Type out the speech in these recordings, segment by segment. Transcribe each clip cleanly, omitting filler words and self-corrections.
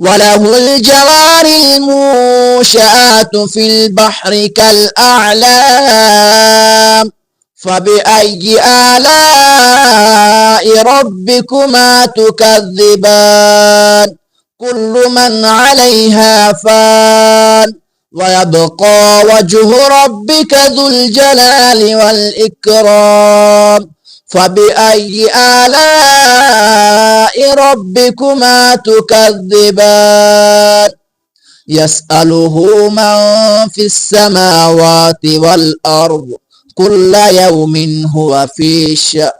وله الجوار المنشآت في البحر كالأعلام فبأي آلاء ربكما تكذبان كل من عليها فان ويبقى وجه ربك ذو الجلال والإكرام فبأي آلاء ربكما تكذبان يسأله من في السماوات والأرض كل يوم هو في شأن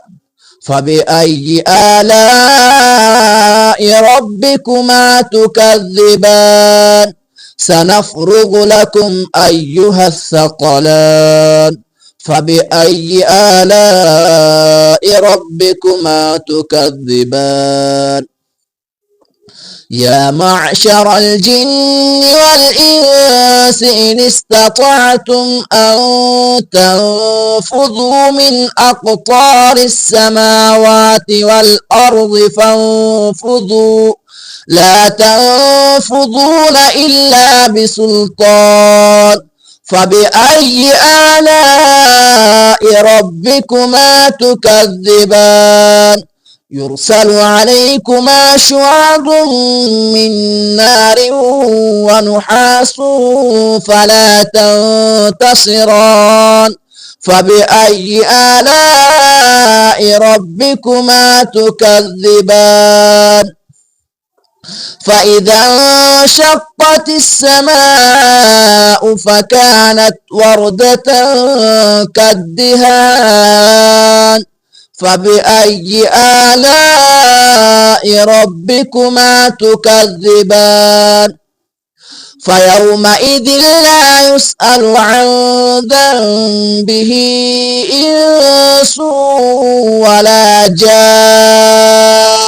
فبأي آلاء ربكما تكذبان سنفرغ لكم أيها الثقلان فبأي آلاء ربكما تكذبان يا معشر الجن والإنس إن استطعتم أن تنفذوا من أقطار السماوات والأرض فانفذوا لا تنفذون إلا بسلطان فبأي آلاء ربكما تكذبان يرسل عليكما شواظ من نار ونحاس فلا تنتصران فبأي آلاء ربكما تكذبان فإذا انشقت السماء فكانت وردة كالدهان فبأي آلاء ربكما تكذبان فيومئذ لا يسأل عن ذنبه إنس ولا جان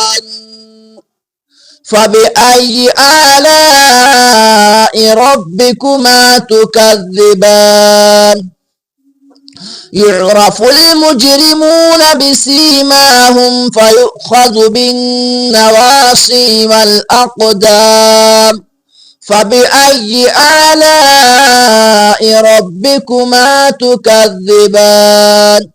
فبأي آلاء ربكما تكذبان يعرف المجرمون بسيماهم فيؤخذ بالنواصي والأقدام فبأي آلاء ربكما تكذبان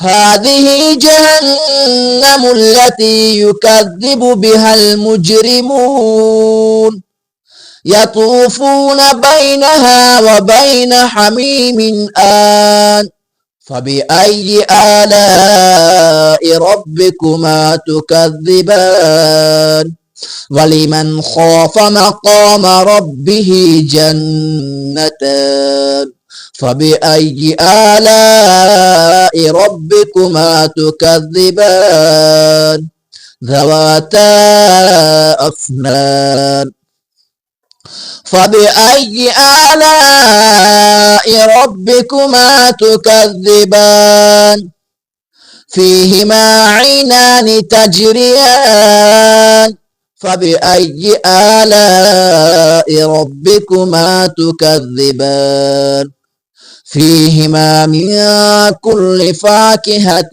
هذه جهنم التي يكذب بها المجرمون يطوفون بينها وبين حميم آن فبأي آلاء ربكما تكذبان ولمن خاف مقام ربه جنتان فبأي آلاء ربكما تكذبان ذواتا أفنان فبأي آلاء ربكما تكذبان فيهما عينان تجريان فبأي آلاء ربكما تكذبان فيهما من كل فاكهة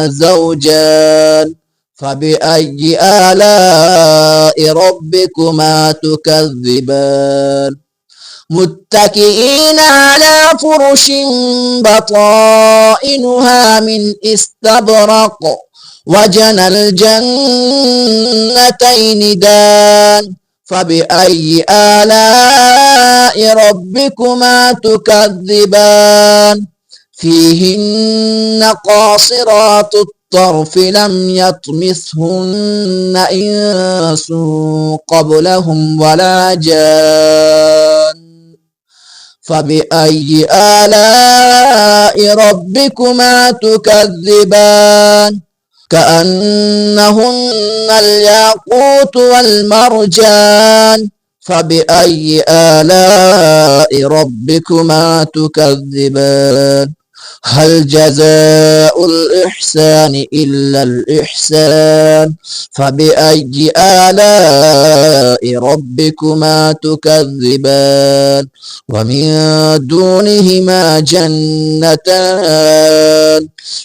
زوجان فبأي آلاء ربكما تكذبان متكئين على فرش بطائنها من استبرق وجنى الجنتين دان فبأي آلاء ربكما تكذبان فيهن قاصرات الطرف لم يطمثهن إنس قبلهم ولا جان فبأي آلاء ربكما تكذبان كأنهن الياقوت والمرجان فبأي آلاء ربكما تكذبان هل جزاء الإحسان إلا الإحسان فبأي آلاء ربكما تكذبان ومن دونهما جنتان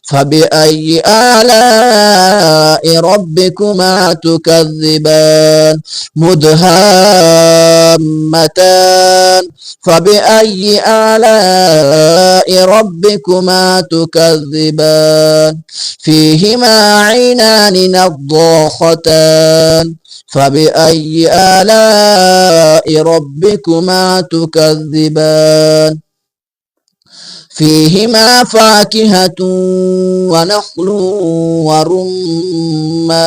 فبأي آلاء ربكما تكذبان مدهامتان فبأي آلاء ربكما تكذبان فيهما عينان نضاختان فبأي آلاء ربكما تكذبان فيهما فاكهة ونخل ورمان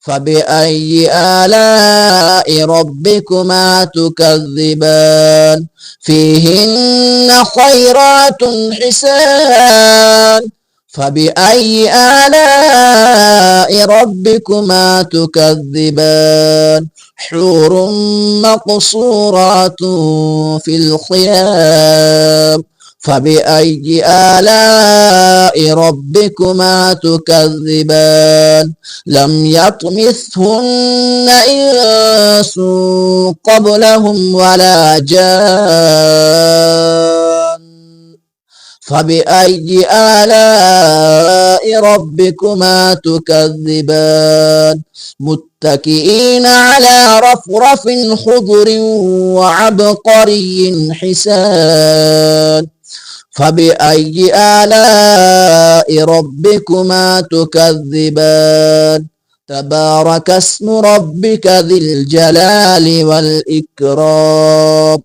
فبأي آلاء ربكما تكذبان فيهن خيرات حسان فبأي آلاء ربكما تكذبان حور مقصورات في الخيام فبأي آلاء ربكما تكذبان لم يطمثهن إنس قبلهم ولا جان فبأي آلاء ربكما تكذبان متكئين على رفرف خضر وعبقري حسان فبأي آلاء ربكما تكذبان تبارك اسم ربك ذي الجلال والإكرام